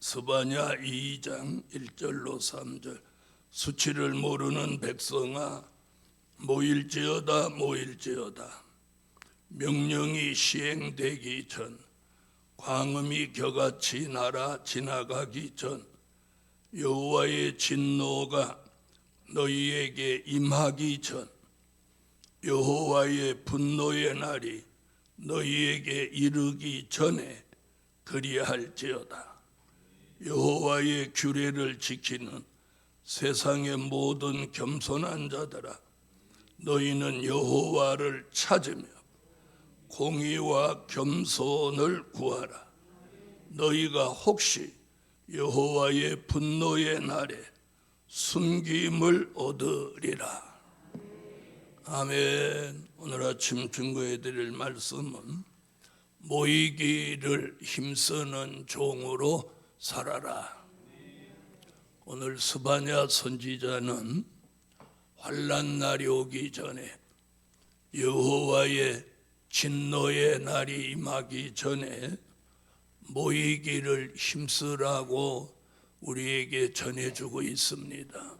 스바냐 2장 1절로 3절. 수치를 모르는 백성아 모일지어다 모일지어다. 명령이 시행되기 전, 광음이 겨같이 날아 지나가기 전, 여호와의 진노가 너희에게 임하기 전, 여호와의 분노의 날이 너희에게 이르기 전에 그리할지어다. 여호와의 규례를 지키는 세상의 모든 겸손한 자들아, 너희는 여호와를 찾으며 공의와 겸손을 구하라. 너희가 혹시 여호와의 분노의 날에 숨김을 얻으리라. 아멘. 오늘 아침 증거해 드릴 말씀은 모이기를 힘쓰는 종으로 살아라. 오늘 스바냐 선지자는 환난 날이 오기 전에, 여호와의 진노의 날이 임하기 전에 모이기를 힘쓰라고 우리에게 전해주고 있습니다.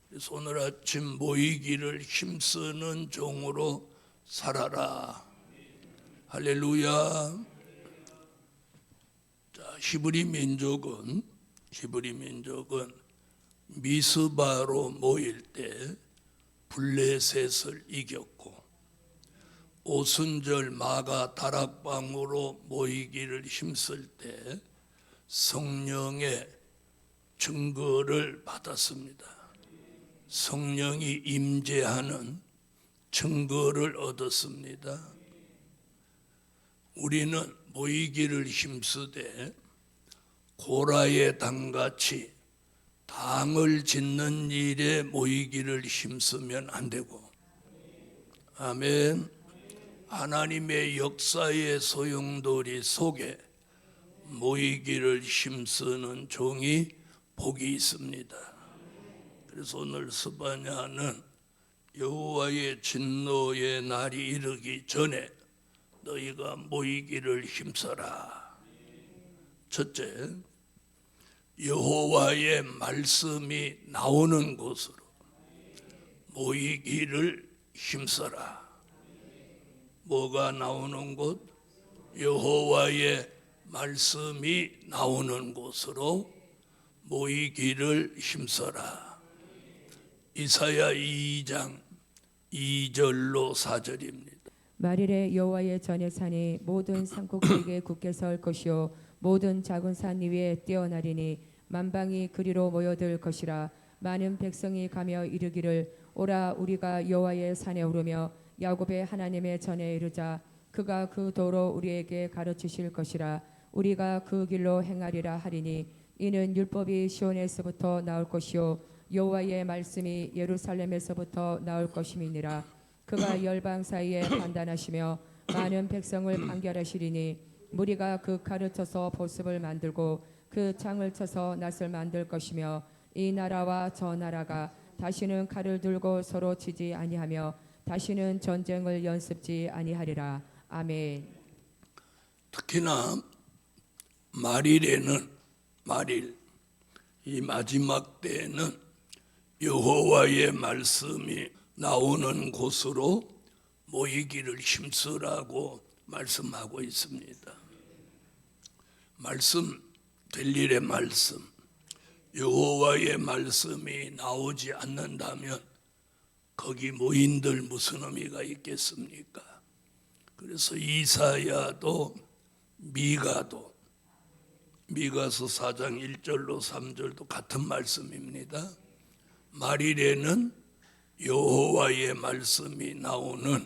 그래서 오늘 아침 모이기를 힘쓰는 종으로 살아라. 할렐루야. 자, 히브리 민족은 미스바로 모일 때 블레셋을 이겼고, 오순절 마가 다락방으로 모이기를 힘쓸 때 성령의 증거를 받았습니다. 성령이 임재하는 증거를 얻었습니다. 우리는 모이기를 힘쓰되 고라의 당같이 당을 짓는 일에 모이기를 힘쓰면 안 되고, 아멘. 하나님의 역사의 소용돌이 속에 모이기를 힘쓰는 종이 복이 있습니다. 그래서 오늘 스바냐는 여호와의 진노의 날이 이르기 전에 너희가 모이기를 힘써라. 첫째, 여호와의 말씀이 나오는 곳으로 모이기를 힘써라. 뭐가 나오는 곳? 여호와의 말씀이 나오는 곳으로 모이기를 힘써라. 이사야 2장 2절로 4절입니다. 말일에 여호와의 전의 산이 모든 산꼭대기에 굳게 설 것이요 모든 작은 산 위에 뛰어나리니 만방이 그리로 모여들 것이라. 많은 백성이 가며 이르기를 오라 우리가 여호와의 산에 오르며 야곱의 하나님의 전에 이르자. 그가 그 도로 우리에게 가르치실 것이라. 우리가 그 길로 행하리라 하리니 이는 율법이 시온에서부터 나올 것이요 여호와의 말씀이 예루살렘에서부터 나올 것임이니라. 그가 열방 사이에 판단하시며 많은 백성을 판결하시리니 무리가 그 칼을 쳐서 보습을 만들고 그 창을 쳐서 낫을 만들 것이며 이 나라와 저 나라가 다시는 칼을 들고 서로 치지 아니하며 다시는 전쟁을 연습지 아니하리라. 아멘. 특히나 말일에는 이 마지막 때에는 여호와의 말씀이 나오는 곳으로 모이기를 힘쓰라고 말씀하고 있습니다. 말씀, 될 일의 말씀, 여호와의 말씀이 나오지 않는다면 거기 모인들 무슨 의미가 있겠습니까? 그래서 이사야도 미가서 4장 1절로 3절도 같은 말씀입니다. 말일에는 여호와의 말씀이 나오는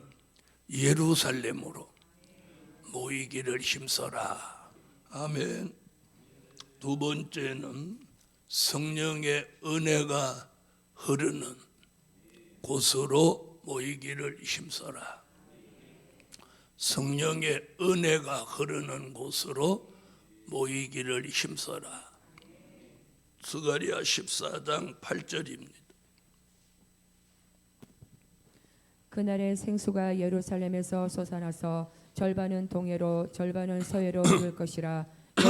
예루살렘으로 모이기를 힘써라. 아멘. 두 번째는 성령의 은혜가 흐르는 곳으로 모이기를 힘써라. 성령의 은혜가 흐르는 곳으로 모이기를 힘써라. 스가랴 14장 8절입니다. 그날에 생수가 예루살렘에서 솟아나서 절반은 동해로 절반은 서해로 흐를 것이라.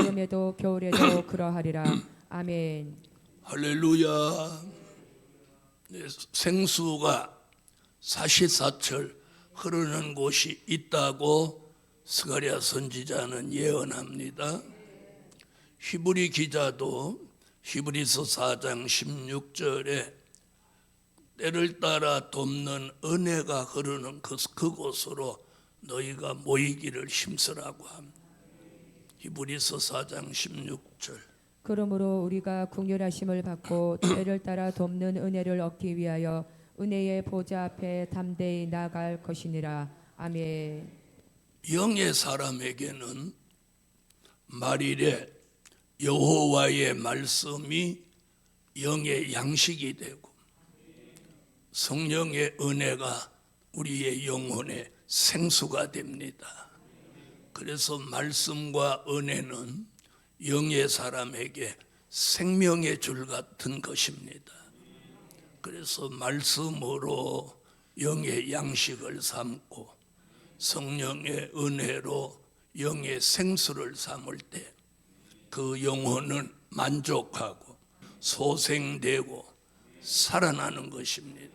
여름에도 겨울에도 그러하리라. 아멘. 할렐루야. 네, 생수가 사시사철 흐르는 곳이 있다고 스가랴 선지자는 예언합니다. 히브리 기자도 히브리서 4장 16절에 때를 따라 돕는 은혜가 흐르는 그곳으로 너희가 모이기를 힘쓰라고 합니다. 히브리서 4장 16절. 그러므로 우리가 긍휼하심을 받고 때를 따라 돕는 은혜를 얻기 위하여 은혜의 보좌 앞에 담대히 나아갈 것이니라. 아멘. 영의 사람에게는 말일에 여호와의 말씀이 영의 양식이 되고 성령의 은혜가 우리의 영혼의 생수가 됩니다. 그래서 말씀과 은혜는 영의 사람에게 생명의 줄 같은 것입니다. 그래서 말씀으로 영의 양식을 삼고 성령의 은혜로 영의 생수를 삼을 때 그 영혼은 만족하고 소생되고 살아나는 것입니다.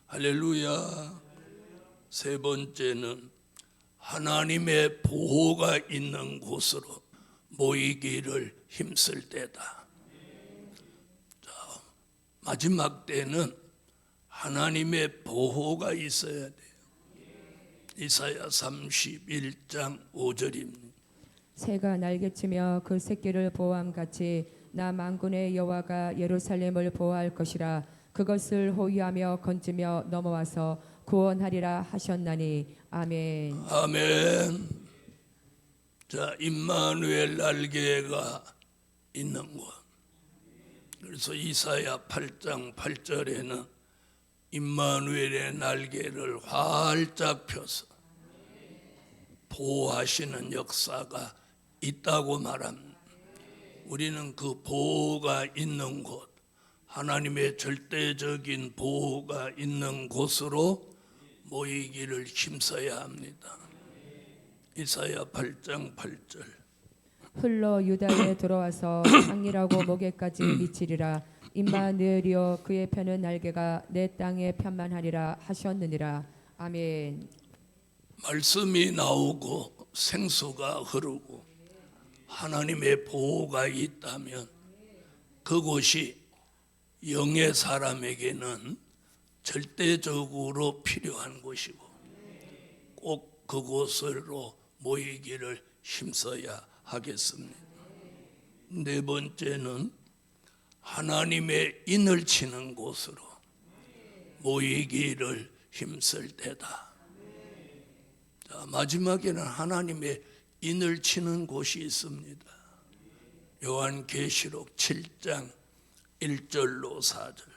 할렐루야. 세 번째는 하나님의 보호가 있는 곳으로 모이기를 힘쓸 때다. 자, 마지막 때는 하나님의 보호가 있어야 돼요. 이사야 31장 5절입니다. 새가 날개치며 그 새끼를 보호함 같이 나 만군의 여호와가 예루살렘을 보호할 것이라. 그것을 호위하며 건지며 넘어와서 구원하리라 하셨나니. 아멘. 아멘. 자, 임마누엘 날개가 있는 곳. 그래서 이사야 8장 8절에는 임마누엘의 날개를 활짝 펴서 보호하시는 역사가 있다고 말합니다. 우리는 그 보호가 있는 곳, 하나님의 절대적인 보호가 있는 곳으로 모이기를 힘써야 합니다. 이사야 8장 8절. 흘러 유다에 들어와서 창이라고 목에까지 미치리라. 임마누엘이여 그의 펴는 날개가 내 땅에 편만하리라 하셨느니라. 아멘. 말씀이 나오고 생수가 흐르고 하나님의 보호가 있다면 그곳이 영의 사람에게는 절대적으로 필요한 곳이고 꼭 그곳으로 모이기를 힘써야 하겠습니다. 네 번째는 하나님의 인을 치는 곳으로 모이기를 힘쓸 때다. 자, 마지막에는 하나님의 인을 치는 곳이 있습니다. 요한계시록 7장 1절로 4절.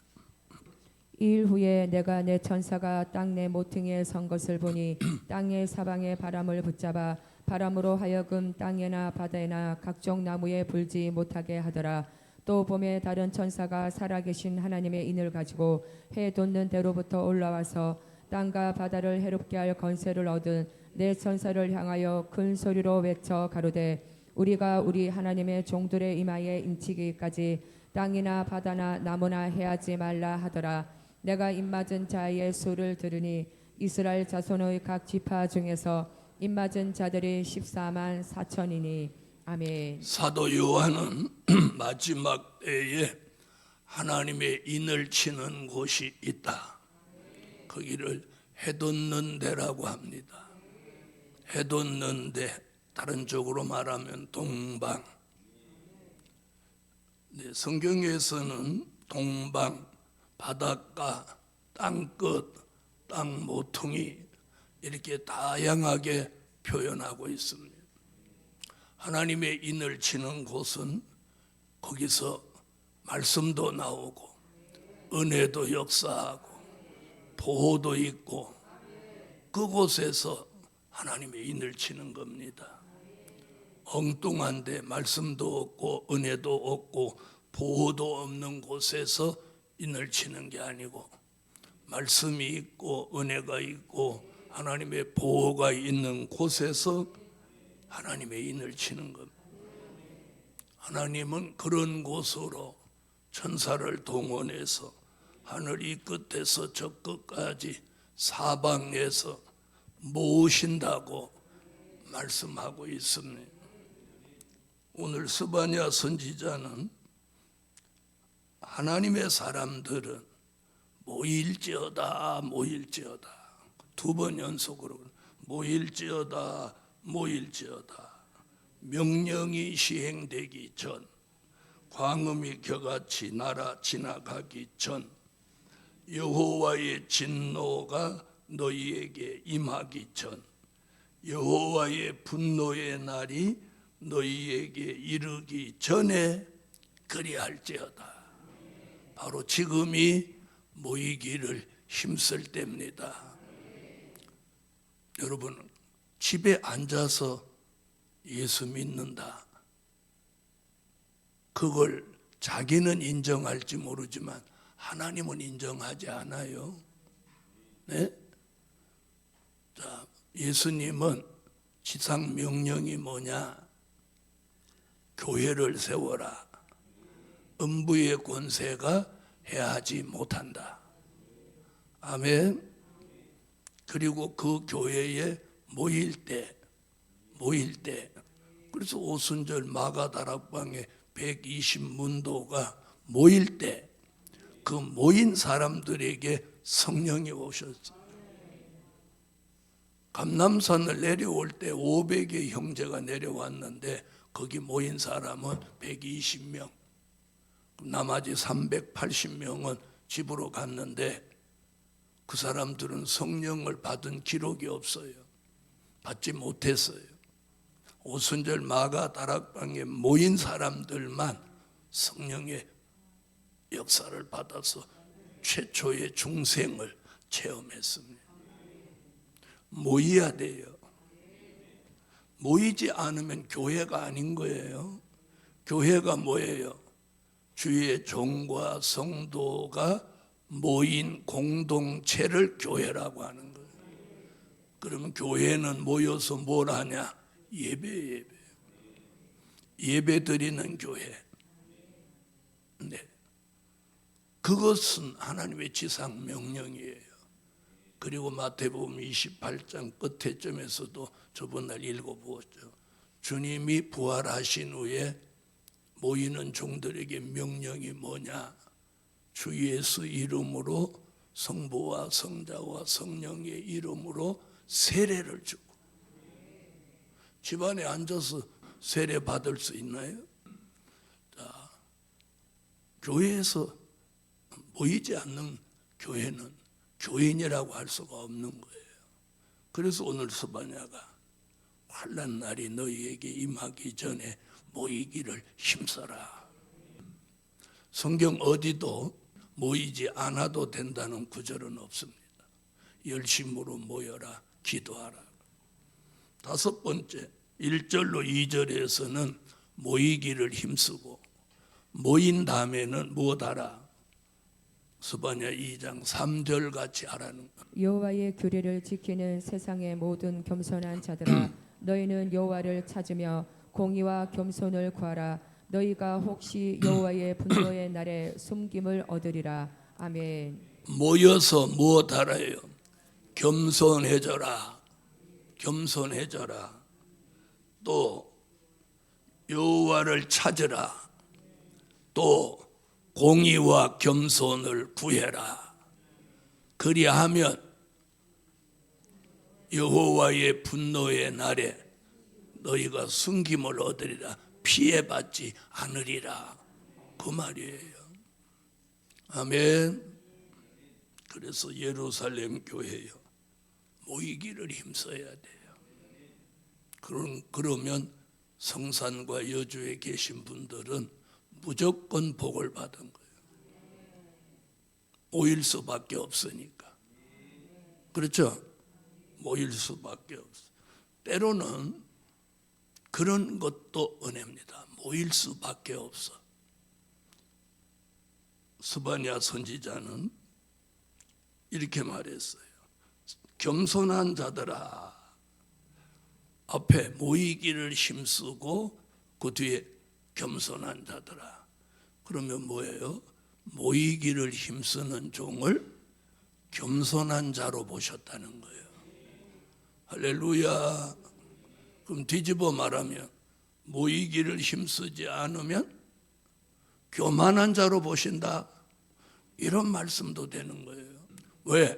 이일 후에 내가 내 천사가 땅 내 모퉁이에 선 것을 보니 땅의 사방에 바람을 붙잡아 바람으로 하여금 땅에나 바다에나 각종 나무에 불지 못하게 하더라. 또 봄에 다른 천사가 살아계신 하나님의 인을 가지고 해 돋는 데로부터 올라와서 땅과 바다를 해롭게 할 권세를 얻은 내 천사를 향하여 큰 소리로 외쳐 가로되 우리가 우리 하나님의 종들의 이마에 인치기까지 땅이나 바다나 나무나 해하지 말라 하더라. 내가 입맞은 자의 수를 들으니 이스라엘 자손의 각 지파 중에서 입맞은 자들이 14만 4천이니. 아멘. 사도 요한은 마지막 때에 하나님의 인을 치는 곳이 있다. 거기를 해돋는 데라고 합니다. 해돋는 데, 다른 쪽으로 말하면 동방. 네, 성경에서는 동방, 바닷가, 땅끝, 땅 모퉁이 이렇게 다양하게 표현하고 있습니다. 하나님의 인을 치는 곳은 거기서 말씀도 나오고 은혜도 역사하고 보호도 있고 그곳에서 하나님의 인을 치는 겁니다. 엉뚱한데 말씀도 없고 은혜도 없고 보호도 없는 곳에서 인을 치는 게 아니고 말씀이 있고 은혜가 있고 하나님의 보호가 있는 곳에서 하나님의 인을 치는 겁니다. 하나님은 그런 곳으로 천사를 동원해서 하늘 이 끝에서 저 끝까지 사방에서 모으신다고 말씀하고 있습니다. 오늘 스바냐 선지자는 하나님의 사람들은 모일지어다 모일지어다 두 번 연속으로 모일지어다 모일지어다 명령이 시행되기 전 광음이 겨같이 날아 지나가기 전 여호와의 진노가 너희에게 임하기 전 여호와의 분노의 날이 너희에게 이르기 전에 그리할지어다. 바로 지금이 모이기를 힘쓸 때입니다. 여러분, 집에 앉아서 예수 믿는다. 그걸 자기는 인정할지 모르지만 하나님은 인정하지 않아요. 네? 자, 예수님은 지상 명령이 뭐냐? 교회를 세워라. 음부의 권세가 해하지 못한다. 아멘. 그리고 그 교회에 모일 때 그래서 오순절 마가다락방에 120문도가 모일 때 그 모인 사람들에게 성령이 오셨어요. 감람산을 내려올 때 500의 형제가 내려왔는데 거기 모인 사람은 120명, 나머지 380명은 집으로 갔는데 그 사람들은 성령을 받은 기록이 없어요. 받지 못했어요. 오순절 마가 다락방에 모인 사람들만 성령의 역사를 받아서 최초의 중생을 체험했습니다. 모여야 돼요. 모이지 않으면 교회가 아닌 거예요. 교회가 뭐예요? 주의 종과 성도가 모인 공동체를 교회라고 하는 거예요. 그러면 교회는 모여서 뭘 하냐? 예배 드리는 교회. 네. 그것은 하나님의 지상 명령이에요. 그리고 마태복음 28장 끝에점에서도 저번 날 읽어보았죠. 주님이 부활하신 후에 모이는 종들에게 명령이 뭐냐? 주 예수 이름으로 성부와 성자와 성령의 이름으로 세례를 주고. 집안에 앉아서 세례 받을 수 있나요? 자, 교회에서 모이지 않는 교회는 교인이라고 할 수가 없는 거예요. 그래서 오늘 스바냐가 환난 날이 너희에게 임하기 전에 모이기를 힘써라. 성경 어디도 모이지 않아도 된다는 구절은 없습니다. 열심으로 모여라, 기도하라. 다섯 번째, 1절로 2절에서는 모이기를 힘쓰고 모인 다음에는 무엇하라? 스바냐 2장 3절 같이 하라는 것. 여호와의 규례를 지키는 세상의 모든 겸손한 자들아 너희는 여호와를 찾으며 공의와 겸손을 구하라. 너희가 혹시 여호와의 분노의 날에 숨김을 얻으리라. 아멘. 모여서 무엇하라요? 겸손해져라. 겸손해져라. 또 여호와를 찾으라. 또 공의와 겸손을 구해라. 그리하면 여호와의 분노의 날에 너희가 숨김을 얻으리라. 피해받지 않으리라. 그 말이에요. 아멘. 그래서 예루살렘 교회요, 모이기를 힘써야 돼요. 그러면 성산과 여주에 계신 분들은 무조건 복을 받은 거예요. 모일 수밖에 없으니까. 그렇죠? 모일 수밖에 없어. 때로는 그런 것도 은혜입니다. 모일 수밖에 없어. 스바냐 선지자는 이렇게 말했어요. 겸손한 자들아, 앞에 모이기를 힘쓰고 그 뒤에 겸손한 자들아. 그러면 뭐예요? 모이기를 힘쓰는 종을 겸손한 자로 보셨다는 거예요. 할렐루야. 그럼 뒤집어 말하면 모이기를 힘쓰지 않으면 교만한 자로 보신다, 이런 말씀도 되는 거예요. 왜?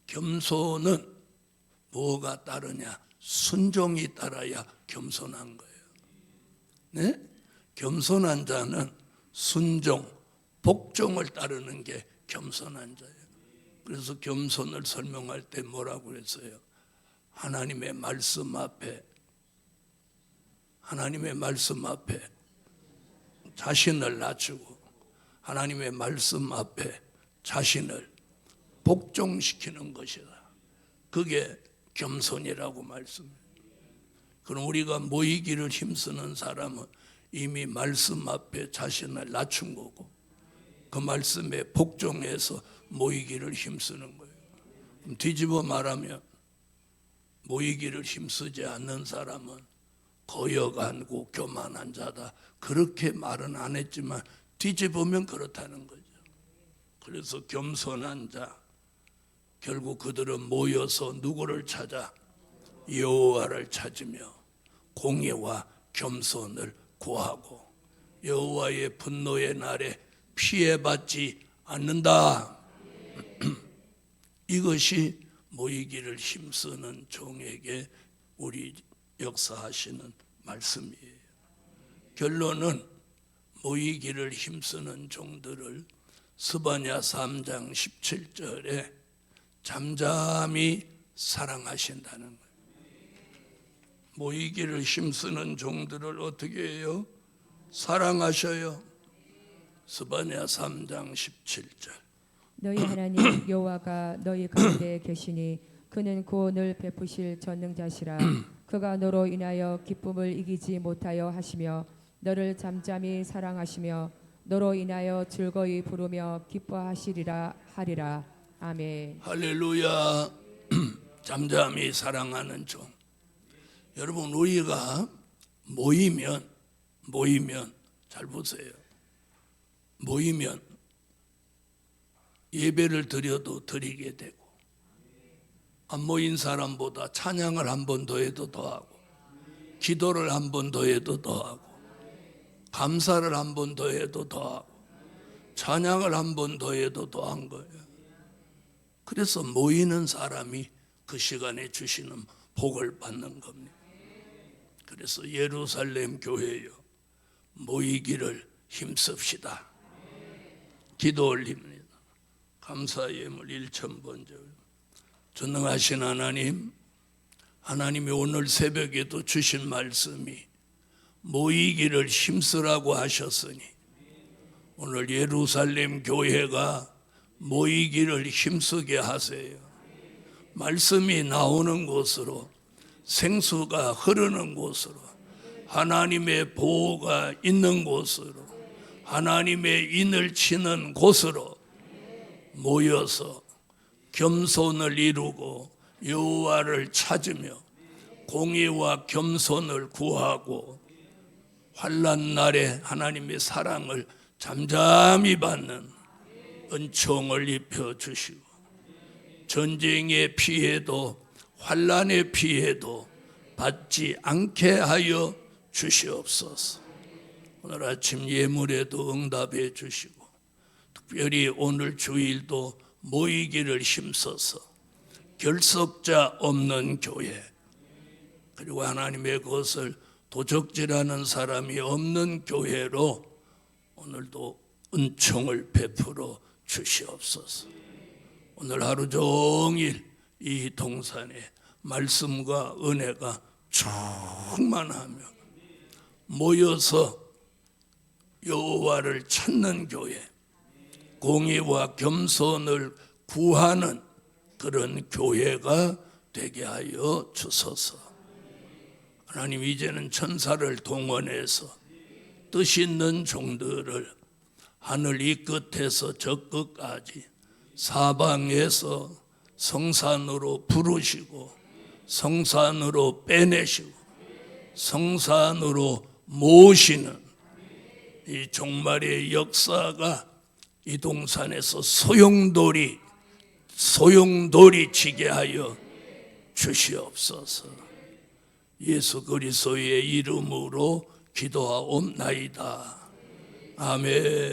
겸손은 뭐가 따르냐? 순종이 따라야 겸손한 거예요. 네? 겸손한 자는 순종, 복종을 따르는 게 겸손한 자예요. 그래서 겸손을 설명할 때 뭐라고 그랬어요? 하나님의 말씀 앞에 자신을 낮추고 하나님의 말씀 앞에 자신을 복종시키는 것이다. 그게 겸손이라고 말씀해요. 그럼 우리가 모이기를 힘쓰는 사람은 이미 말씀 앞에 자신을 낮춘 거고 그 말씀에 복종해서 모이기를 힘쓰는 거예요. 그럼 뒤집어 말하면 모이기를 힘쓰지 않는 사람은 거역하고 교만한 자다, 그렇게 말은 안 했지만 뒤집으면 그렇다는 거죠. 그래서 겸손한 자, 결국 그들은 모여서 누구를 찾아? 여호와를 찾으며 공의와 겸손을 구하고 여호와의 분노의 날에 피해받지 않는다. 이것이 모이기를 힘쓰는 종에게 우리 역사하시는 말씀이에요. 결론은 모이기를 힘쓰는 종들을 스바냐 3장 17절에 잠잠히 사랑하신다는 거예요. 모이기를 힘쓰는 종들을 어떻게 해요? 사랑하셔요. 스바냐 3장 17절. 너희 하나님 여호와가 너희 가운데 계시니 그는 구원을 베푸실 전능자시라. 그가 너로 인하여 기쁨을 이기지 못하여 하시며 너를 잠잠히 사랑하시며 너로 인하여 즐거이 부르며 기뻐하시리라 하리라. 아멘. 할렐루야. 잠잠히 사랑하는 종. 여러분, 우리가 모이면 잘 보세요. 모이면 예배를 드려도 드리게 되고 안 모인 사람보다 찬양을 한 번 더 해도 더하고 기도를 한 번 더 해도 더하고 감사를 한 번 더 해도 더하고 찬양을 한 번 더 해도 더한 거예요. 그래서 모이는 사람이 그 시간에 주시는 복을 받는 겁니다. 그래서 예루살렘 교회요, 모이기를 힘씁시다. 기도 올립니다. 감사 예물 1,000번절. 전능하신 하나님, 하나님이 오늘 새벽에도 주신 말씀이 모이기를 힘쓰라고 하셨으니 오늘 예루살렘 교회가 모이기를 힘쓰게 하세요. 말씀이 나오는 곳으로, 생수가 흐르는 곳으로, 하나님의 보호가 있는 곳으로, 하나님의 인을 치는 곳으로 모여서 겸손을 이루고 여호와를 찾으며 공의와 겸손을 구하고 환난 날에 하나님의 사랑을 잠잠히 받는 은총을 입혀 주시고 전쟁의 피해도 환난의 피해도 받지 않게 하여 주시옵소서. 오늘 아침 예물에도 응답해 주시고 특별히 오늘 주일도 모이기를 힘써서 결석자 없는 교회, 그리고 하나님의 것을 도적질하는 사람이 없는 교회로 오늘도 은총을 베풀어 주시옵소서. 오늘 하루 종일 이 동산에 말씀과 은혜가 충만하며 모여서 여호와를 찾는 교회, 공의와 겸손을 구하는 그런 교회가 되게 하여 주소서. 하나님, 이제는 천사를 동원해서 뜻 있는 종들을 하늘 이 끝에서 저 끝까지 사방에서 성산으로 부르시고 성산으로 빼내시고 성산으로 모시는 이 종말의 역사가 이 동산에서 소용돌이 지게 하여 주시옵소서. 예수 그리스도의 이름으로 기도하옵나이다. 아멘.